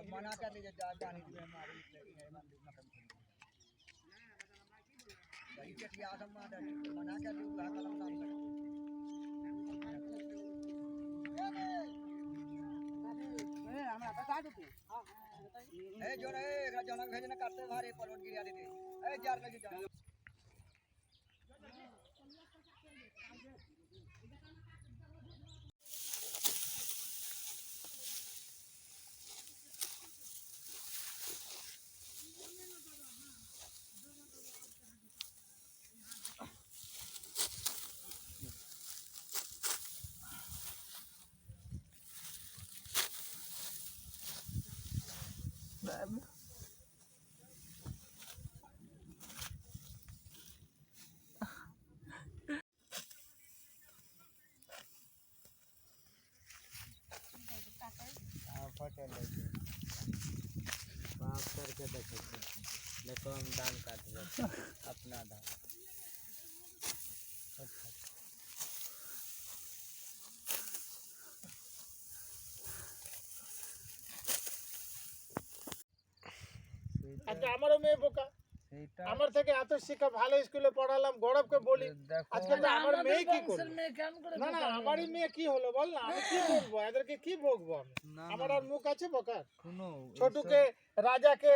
मना कर लीजिए जाने के लिए हमारी मना कर दी जो जनक भेजना करते भारे पलट गिरा देते जार लगी बाप करके देखो देखो हम धान काट रहे अपना धान আচ্ছা আমারও মেয়ে বোকা আমার থেকে এত শিক্ষা ভালো স্কুলে পড়ালাম গৌরবকে বলি আজকে আমার মেয়ে কি করবে না না আমারই মেয়ে কি হলো বল না আমি কি বলবো এদেরকে কি বকবো আমি আমার আর মুখ আছে বোকার ছোটকে রাজাকে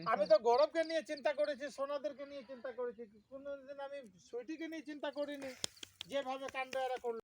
আমি তো গৌরবকে নিয়ে চিন্তা করেছি সোনাদেরকে নিয়ে চিন্তা করেছি কোনোদিন আমি সুইটিকে নিয়ে চিন্তা করিনি যেভাবে কাণ্ড এরা করলো